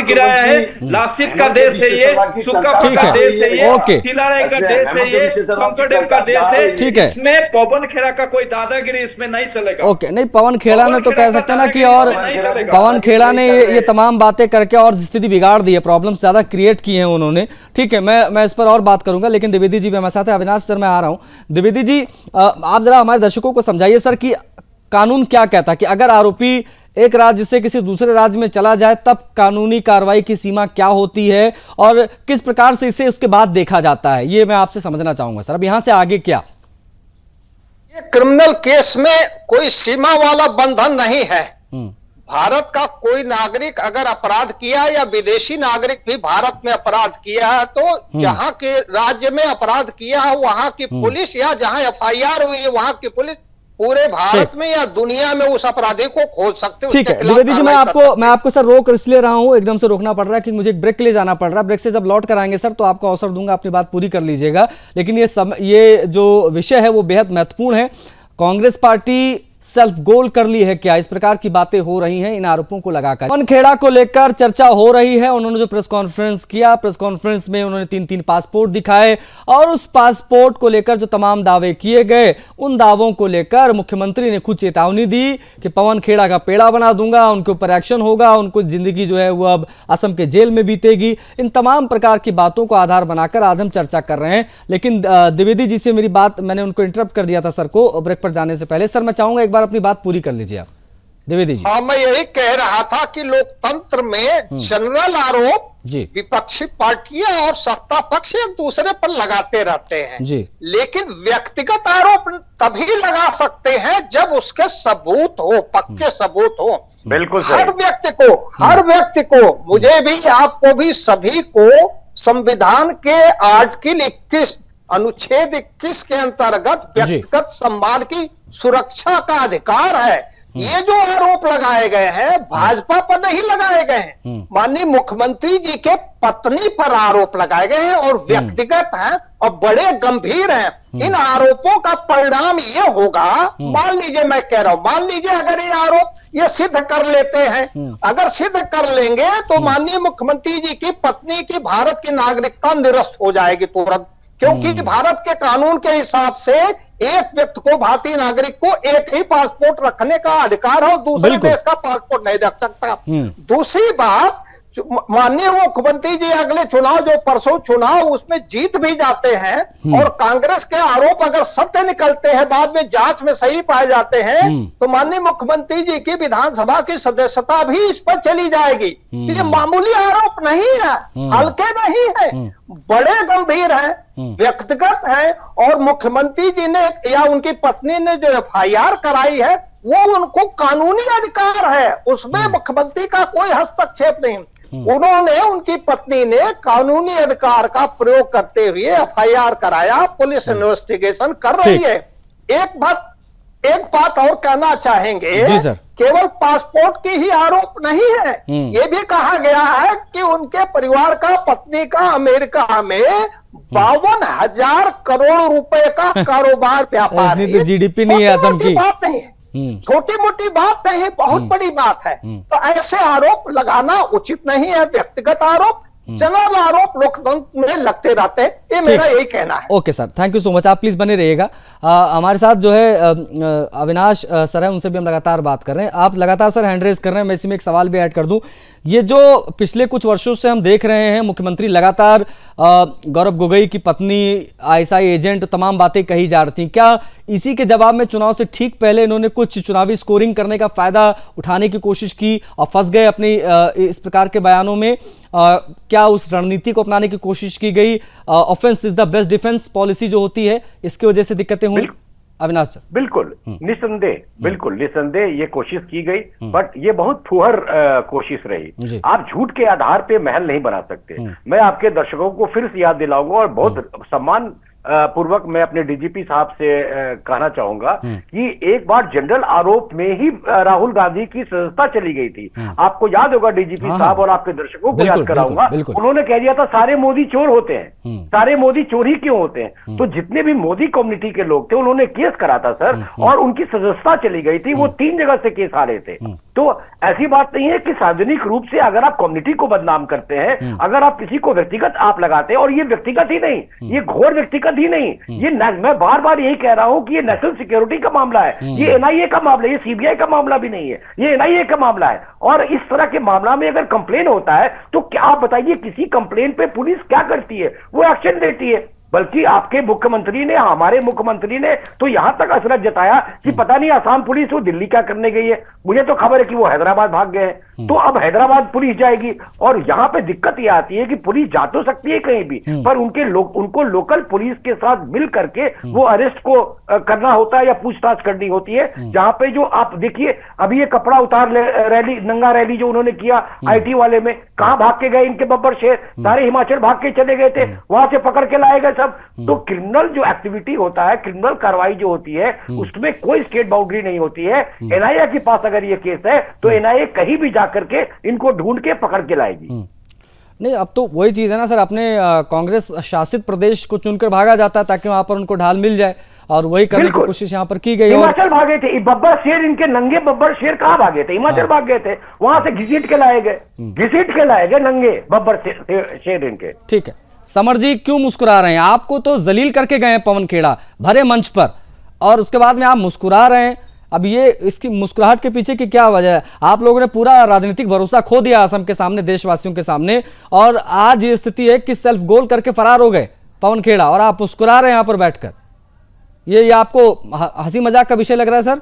गिराया है। लासित का देश है ये, सुकापा का देश है ये, खिलाड़े का देश है ये, शंकरदेव का देश है। ठीक है, इसमें पवन खेड़ा का कोई दादागिरी इसमें नहीं चलेगा। ओके, नहीं पवन खेड़ा ने तो कह सकते हैं ना कि और पवन खेड़ा ने ये तमाम बातें करके और स्थिति बिगाड़ दी है, प्रॉब्लम ज्यादा क्रिएट की है उन्होंने। ठीक है, मैं इस पर और बात करूंगा, लेकिन द्विवेदी जी हमारे साथ है। अविनाश सर मैं आ रहा हूं। द्विवेदी जी आप जरा हमारे दर्शकों को समझाइए सर कि कानून क्या कहता है कि अगर आरोपी एक राज्य से किसी दूसरे राज्य में चला जाए तब कानूनी कार्रवाई की सीमा क्या होती है और किस प्रकार से इसे उसके बाद देखा जाता है, ये मैं आपसे समझना चाहूंगा सर। अब यहां से आगे क्या? ये क्रिमिनल केस में कोई सीमा वाला बंधन नहीं है। भारत का कोई नागरिक अगर अपराध किया या विदेशी नागरिक भी भारत में अपराध किया है तो जहां के राज्य में अपराध किया है वहां की पुलिस या जहां FIR हुई है वहां की पुलिस पूरे भारत में या दुनिया में उस अपराधी को खोज सकते हैं। ठीक है द्विवेदी जी, मैं आपको सर रोक इसलिए रहा हूं, एकदम से रोकना पड़ रहा है कि मुझे एक ब्रेक के लिए जाना पड़ रहा है। ब्रेक से जब लौट कर आएंगे सर तो आपको अवसर दूंगा, अपनी बात पूरी कर लीजिएगा। लेकिन ये जो विषय है वो बेहद महत्वपूर्ण है। कांग्रेस पार्टी सेल्फ गोल कर ली है क्या? इस प्रकार की बातें हो रही हैं इन आरोपों को लगाकर। पवन खेड़ा को लेकर चर्चा हो रही है। उन्होंने जो प्रेस कॉन्फ्रेंस किया, प्रेस कॉन्फ्रेंस में उन्होंने 3 पासपोर्ट दिखाए और उस पासपोर्ट को लेकर जो तमाम दावे किए गए उन दावों को लेकर मुख्यमंत्री ने खुद चेतावनी दी कि पवन खेड़ा का पेड़ा बना दूंगा, उनके ऊपर एक्शन होगा, उनको जिंदगी जो है वो अब असम के जेल में बीतेगी। इन तमाम प्रकार की बातों को आधार बनाकर आज हम चर्चा कर रहे हैं। लेकिन द्विवेदी जी से मेरी बात, मैंने उनको इंटरप्ट कर दिया था सर को ब्रेक पर जाने से पहले। सर मैं चाहूंगा एक बार अपनी बात पूरी कर लीजिए आप द्विवेदी जी। हाँ, मैं यही कह रहा था कि लोकतंत्र में जनरल आरोप विपक्षी पार्टियां और सत्ता पक्ष एक दूसरे पर लगाते रहते हैं जी। लेकिन व्यक्तिगत आरोप तभी लगा सकते हैं जब उसके सबूत हो, पक्के सबूत हो। बिल्कुल हर व्यक्ति को मुझे भी, आपको भी, सभी को संविधान के आर्टिकल 21 अनुच्छेद 21 के अंतर्गत व्यक्तिगत सम्मान की सुरक्षा का अधिकार है। ये जो आरोप लगाए गए हैं भाजपा पर नहीं लगाए गए हैं, माननीय मुख्यमंत्री जी के पत्नी पर आरोप लगाए गए हैं और व्यक्तिगत हैं और बड़े गंभीर हैं। इन आरोपों का परिणाम ये होगा, मान लीजिए, मैं कह रहा हूं, मान लीजिए अगर ये आरोप ये सिद्ध कर लेते हैं, अगर सिद्ध कर लेंगे तो माननीय मुख्यमंत्री जी की पत्नी की भारत की नागरिकता निरस्त हो जाएगी तुरंत, क्योंकि भारत के कानून के हिसाब से एक व्यक्ति को, भारतीय नागरिक को एक ही पासपोर्ट रखने का अधिकार हो, दूसरे देश का पासपोर्ट नहीं रख सकता। दूसरी बात, माननीय मुख्यमंत्री जी अगले चुनाव, जो परसों चुनाव, उसमें जीत भी जाते हैं और कांग्रेस के आरोप अगर सत्य निकलते हैं, बाद में जांच में सही पाए जाते हैं, तो माननीय मुख्यमंत्री जी की विधानसभा की सदस्यता भी इस पर चली जाएगी। ये मामूली आरोप नहीं है, हल्के नहीं है, बड़े गंभीर हैं, व्यक्तिगत है। और मुख्यमंत्री जी ने या उनकी पत्नी ने जो FIR कराई है वो उनको कानूनी अधिकार है, उसमें मुख्यमंत्री का कोई हस्तक्षेप नहीं। उन्होंने, उनकी पत्नी ने कानूनी अधिकार का प्रयोग करते हुए FIR कराया, पुलिस इन्वेस्टिगेशन कर रही है। एक बात और कहना चाहेंगे, केवल पासपोर्ट की ही आरोप नहीं है, ये भी कहा गया है कि उनके परिवार का, पत्नी का अमेरिका में 52,000 करोड़ रुपए का कारोबार, व्यापार है। GDP नहीं है असम की, बात नहीं है, छोटी मोटी बात नहीं, बहुत बड़ी बात है। तो ऐसे आरोप लगाना उचित नहीं है, व्यक्तिगत आरोप। जनाब आरोप लोकतंत्र में लगते रहते हैं, ये मेरा यही कहना है। Okay sir, thank you so much, आप प्लीज बने रहिएगा। हमारे साथ जो है अविनाश सर है, उनसे भी हम लगातार बात कर रहे हैं। आप लगातार सर हैंड रेज कर रहे हैं, मैं इसी में एक सवाल भी ऐड कर दूं। ये जो पिछले कुछ वर्षों से हम देख रहे हैं, मुख्यमंत्री लगातार गौरव गोगोई की पत्नी, आईएसआई एजेंट, तमाम बातें कही जा रही थी, क्या इसी के जवाब में चुनाव से ठीक पहले इन्होंने कुछ चुनावी स्कोरिंग करने का फायदा उठाने की कोशिश की और फंस गए अपनी इस प्रकार के बयानों में? क्या उस रणनीति को अपनाने की कोशिश की गई? Offence is the best defence policy जो होती है, इसकी वजह से दिक्कतें हुई? अविनाश सर। बिल्कुल निस्संदेह ये कोशिश की गई, बट ये बहुत फुहर कोशिश रही। आप झूठ के आधार पे महल नहीं बना सकते। मैं आपके दर्शकों को फिर से याद दिलाऊंगा और बहुत सम्मान पूर्वक मैं अपने डीजीपी साहब से कहना चाहूंगा कि एक बार जनरल आरोप में ही राहुल गांधी की सदस्यता चली गई थी। आपको याद होगा, डीजीपी साहब और आपके दर्शकों को याद कराऊंगा, उन्होंने कह दिया था सारे मोदी चोर होते हैं, सारे मोदी चोर ही क्यों होते हैं? तो जितने भी मोदी कम्युनिटी के लोग थे उन्होंने केस करा था सर, और उनकी सदस्यता चली गई थी। वो 3 जगह से केस हारे थे। तो ऐसी बात नहीं है कि सार्वजनिक रूप से अगर आप कम्युनिटी को बदनाम करते हैं, अगर आप किसी को व्यक्तिगत आप लगाते हैं, और ये व्यक्तिगत ही नहीं, ये घोर व्यक्तिगत ही नहीं, ये मैं बार बार यही कह रहा हूं कि ये नेशनल सिक्योरिटी का मामला है, ये एनआईए का मामला है, ये सीबीआई का मामला भी नहीं है, ये एनआईए का मामला है। और इस तरह के मामला में अगर कंप्लेन होता है तो क्या आप बताइए, किसी कंप्लेन पे पुलिस क्या करती है? वो एक्शन लेती है। बल्कि आपके मुख्यमंत्री ने, हमारे मुख्यमंत्री ने तो यहां तक असरत जताया कि पता नहीं आसाम पुलिस वो दिल्ली क्या करने गई है। मुझे तो खबर है कि वो हैदराबाद भाग गए हैं। तो अब हैदराबाद पुलिस जाएगी, और यहां पे दिक्कत ये आती है कि पुलिस जा तो सकती है कहीं भी, पर उनको लोकल पुलिस के साथ मिल करके वो अरेस्ट को करना होता है या पूछताछ करनी होती है। जहां पे जो आप देखिए, अभी ये कपड़ा उतार रैली, नंगा रैली जो उन्होंने किया आईटी वाले में, कहां भाग के गए इनके बब्बर शेर? सारे हिमाचल भाग के चले गए थे, वहां से पकड़ के लाए गए सब। तो क्रिमिनल जो एक्टिविटी होता है, क्रिमिनल कार्रवाई जो होती है, उसमें कोई स्टेट बाउंड्री नहीं होती है। एनआईए के पास अगर ये केस है तो एनआईए कहीं भी जाकर के इनको ढूंढ के पकड़ के लाएगी। नहीं, अब तो वही चीज है ना सर, अपने कांग्रेस शासित प्रदेश को चुनकर भागा जाता है ताकि वहां पर उनको ढाल मिल जाए, और वही करने की कोशिश यहाँ पर की गई। हिमाचल भागे थे बब्बर शेर, इनके नंगे बब्बर शेर कहाँ भागे थे? हिमाचल भाग गए थे, वहां से घसीट के लाए गए नंगे बब्बर शेर इनके। ठीक है, समर जी क्यों मुस्कुरा रहे हैं? आपको तो जलील करके गए हैं पवन खेड़ा भरे मंच पर, और उसके बाद में आप मुस्कुरा रहे हैं। अब ये इसकी मुस्कुराहट के पीछे की क्या वजह है? आप लोगों ने पूरा राजनीतिक भरोसा खो दिया असम के सामने, देशवासियों के सामने, और आज ये स्थिति है कि सेल्फ गोल करके फरार हो गए पवन खेड़ा, और आप मुस्कुरा रहे हैं यहाँ पर बैठकर। ये आपको हंसी मजाक का विषय लग रहा है सर?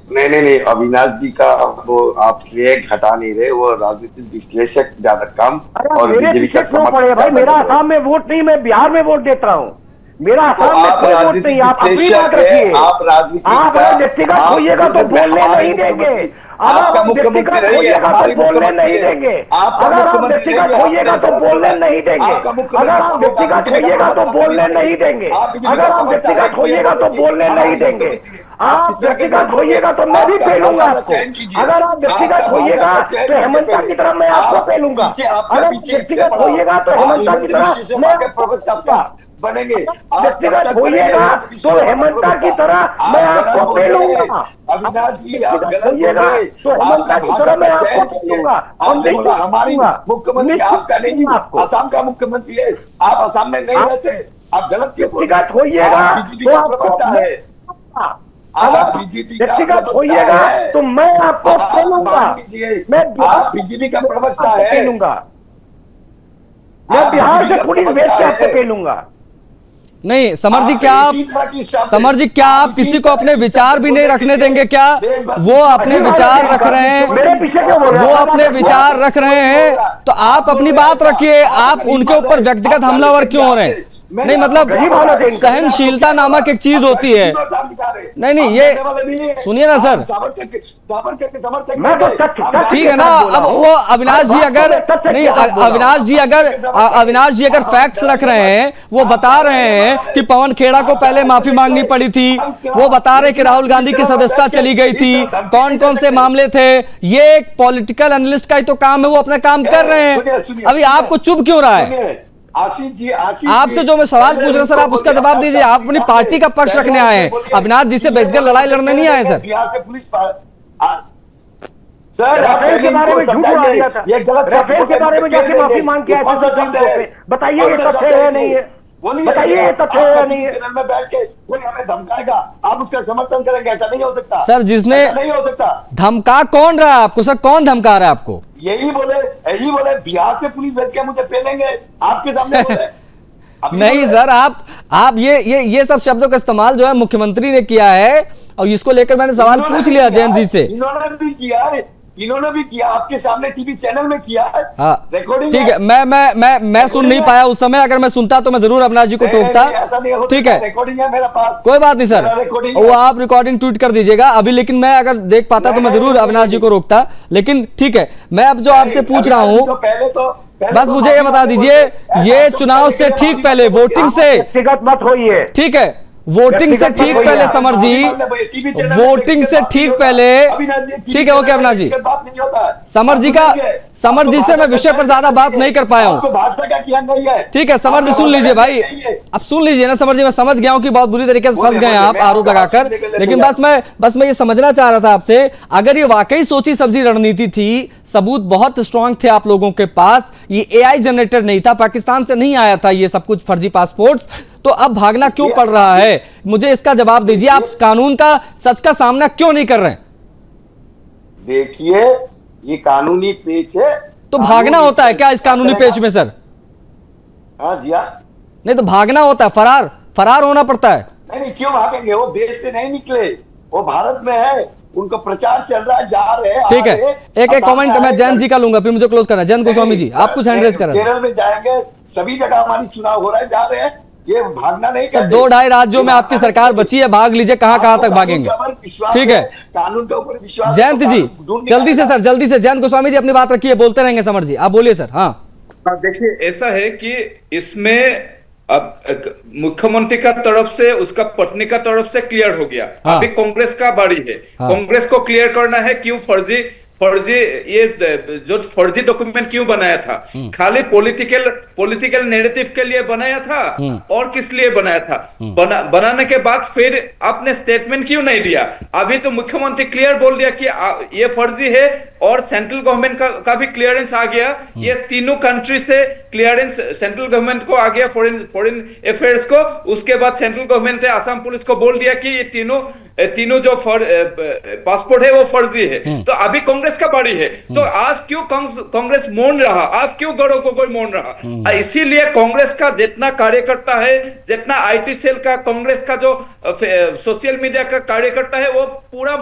नहीं, अविनाश जी का वो आप फ्लैग हटा नहीं रहे, वो राजनीतिक विश्लेषक ज्यादा कम और बीजेपी का समर्थन। भाई मेरा आसाम में वोट नहीं, मैं बिहार में वोट देता हूँ। मेरा आसाम में कोई वोट नहीं। आप अपनी बात रखिए, आप व्यक्तिगत होइएगा तो बोलने नहीं देंगे। आपका मुख्यमंत्री रहेंगे, हमारे मुख्यमंत्री नहीं देंगे। अगर आप व्यक्तिगत होइएगा तो बोलने नहीं देंगे। अगर आप व्यक्तिगत होइएगा तो बोलने नहीं देंगे। अगर आप व्यक्तिगत होइएगा तो बोलने नहीं देंगे। आप व्यक्तिगत होइएगा तो मैं भी पेलूंगा आपको। अगर आप व्यक्तिगत होइएगा तो हेमंता की तरह मैं आपको पेलूंगा। अगर व्यक्तिगत होइएगा तो हेमंता की तरह मैं आपको बनेंगे। व्यक्तिगत होइएगा तो हेमंता की तरह मैं आपको पेलूंगा। अविनाश जी, आप गलत होइएगा तो हेमंता की तरह मैं आपको पेलूंगा। हमारी मुख्यमंत्री आपका नहीं, असम का मुख्यमंत्री है। आप असम में नहीं रहते, आप गलत क्यों? व्यक्तिगत होइएगा तो आपको है, अगर व्यक्तिगत होइएगा तो मैं आपको पेलूंगा। मैं आप बीजेपी का प्रवक्ता है, पेलूंगा। मैं बिहार से पुलिस भेज के आपको पेलूंगा। नहीं समर जी, क्या आप किसी को अपने विचार भी नहीं रखने देंगे क्या? वो अपने विचार रख रहे हैं, वो अपने विचार रख रहे हैं, तो आप अपनी बात रखिए। आप उनके ऊपर व्यक्तिगत हमलावर क्यों हो रहे हैं? नहीं मतलब सहनशीलता नामक एक चीज होती है। नहीं, ये सुनिए ना सर, ठीक है ना। अब वो अविनाश जी अगर फैक्ट्स रख रहे हैं, वो बता रहे हैं कि पवन खेड़ा को पहले माफी मांगनी पड़ी थी, वो बता रहे कि राहुल गांधी की सदस्यता चली गई थी, कौन कौन से मामले थे। ये एक पॉलिटिकल एनालिस्ट का ही तो काम है, वो अपना काम कर रहे हैं। अभी आपको चुभ क्यों रहा है? आपसे जो मैं सवाल पूछ रहा हूं सर, आप उसका जवाब दीजिए। आप अपनी पार्टी का पक्ष रखने आए हैं, अविनाश जी से बैठकर लड़ाई लड़ने नहीं आए सर। सर राफेल के बारे में झूठ उड़ा दिया था, राफेल के बारे में जाके माफी मांग के आए थे सुप्रीम कोर्ट में। बताइए ये तथ्य है नहीं है? बताइए ये तथ्य है नहीं है? चैनल में बैठ के कोई हमें धमकाएगा, आप उसका समर्थन करेंगे? ऐसा नहीं हो सकता सर। जिसने नहीं हो सकता। धमका कौन रहा है आपको सर? कौन धमका रहा है आपको? यही बोले बिहार से पुलिस भेज के मुझे पेलेंगे आपके सामने बोले। नहीं सर, आप ये सब शब्दों का इस्तेमाल जो है मुख्यमंत्री ने किया है, और इसको लेकर मैंने सवाल पूछ लिया जयंत जी से। इन्होंने भी किया आपके सामने, टीवी चैनल में किया है। हाँ रिकॉर्डिंग ठीक है। मैं सुन नहीं पाया उस समय। अगर मैं सुनता तो मैं जरूर अविनाश जी को टोकता। ठीक है, रिकॉर्डिंग है मेरा पास, कोई बात नहीं सर, वो आप रिकॉर्डिंग ट्वीट कर दीजिएगा अभी। लेकिन मैं अगर देख पाता तो मैं जरूर अविनाश जी को रोकता। लेकिन ठीक है, मैं अब जो आपसे पूछ रहा हूँ, बस मुझे ये बता दीजिए, ये चुनाव से ठीक पहले, वोटिंग से मत होइए, ठीक है, वोटिंग से ठीक पहले समर जी, वोटिंग से ठीक पहले, ठीक है ओके अविनाश जी। समर जी से मैं विषय पर ज्यादा बात नहीं कर पाया हूँ। ठीक है समर जी, सुन लीजिए भाई, अब सुन लीजिए ना समर जी। मैं समझ गया हूँ कि बहुत बुरी तरीके से फंस गए हैं आप आरोप लगाकर, लेकिन बस मैं ये समझना चाह रहा था आपसे, अगर ये वाकई सोची समझी रणनीति थी, सबूत बहुत स्ट्रांग थे आप लोगों के पास, ये एआई जनरेटर नहीं था, पाकिस्तान से नहीं आया था ये सब कुछ फर्जी पासपोर्ट्स, तो अब भागना क्यों पड़ रहा है? मुझे इसका जवाब दीजिए। आप कानून का सच का सामना क्यों नहीं कर रहे? देखिए ये कानूनी पेच है, तो भागना होता है क्या इस कानूनी पेच में सर? हाँ जी हाँ। नहीं तो भागना होता है, फरार होना पड़ता है। नहीं क्यों भागेंगे? वो देश से नहीं निकले, वो भारत में है, उनका प्रचार चल रहा है, जा रहे हैं। ठीक है, एक कमेंट मैं जयंत जी का लूंगा, फिर मुझे क्लोज करना। जयंत गोस्वामी जी, आप कुछ हैंड रेज कर रहे हैं। केरल में जाएंगे, सभी जगह हमारी चुनाव हो रहा है, जा रहे हैं, ये भागना नहीं सर। 2-2.5 राज्यों में आपकी सरकार बची है, भाग लीजिए, कहां तक भागेंगे? ठीक है, कानून के ऊपर विश्वास। जयंत जी जल्दी से सर, जल्दी से। जयंत गोस्वामी जी अपनी बात रखिए, बोलते रहेंगे समर जी, आप बोलिए सर। हाँ देखिए ऐसा है कि इसमें अब मुख्यमंत्री का तरफ से, उसका पत्नी का तरफ से क्लियर हो गया। हाँ। अभी कांग्रेस का बारी है। हाँ। कांग्रेस को क्लियर करना है क्यों फर्जी ये जो फर्जी डॉक्यूमेंट क्यों बनाया था? खाली पॉलिटिकल नैरेटिव के लिए बनाया था और किस लिए बनाया था? बनाने के बाद फिर आपने स्टेटमेंट क्यों नहीं दिया? अभी तो मुख्यमंत्री क्लियर बोल दिया कि ये फर्जी है, और सेंट्रल गवर्नमेंट का भी क्लियरेंस आ गया। ये तीनों कंट्री से क्लियरेंस सेंट्रल गवर्नमेंट को आ गया, फॉरेन अफेयर्स को। उसके बाद सेंट्रल गवर्नमेंट ने असम पुलिस को बोल दिया कि ये तीनों जो पासपोर्ट है वो फर्जी है। तो अभी कांग्रेस का बारी है। तो आज क्यों कांग्रेस मौन रहा? आज क्यों गौरव गोगोई मौन रहा? इसीलिए कांग्रेस का जितना कार्यकर्ता है, जितना आईटी सेल का, कांग्रेस का जो सोशल मीडिया का कार्यकर्ता है, वो पूरा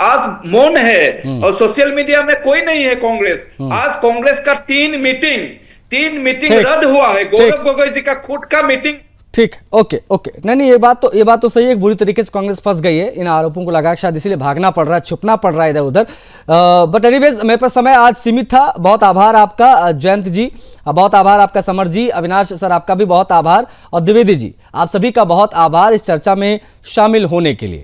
आज मौन है, और सोशल मीडिया में कोई नहीं है कांग्रेस। आज कांग्रेस का तीन मीटिंग रद्द हुआ है। गौरव गोगोई जी का खुद का मीटिंग। ठीक, ओके। नहीं ये बात तो सही है, एक बुरी तरीके से कांग्रेस फंस गई है इन आरोपों को लगा, शायद इसीलिए भागना पड़ रहा है, छुपना पड़ रहा है इधर उधर। बट एनीवेज मेरे पास समय आज सीमित था। बहुत आभार आपका जयंत जी, बहुत आभार आपका समर जी, अविनाश सर आपका भी बहुत आभार, और द्विवेदी जी आप सभी का बहुत आभार इस चर्चा में शामिल होने के लिए।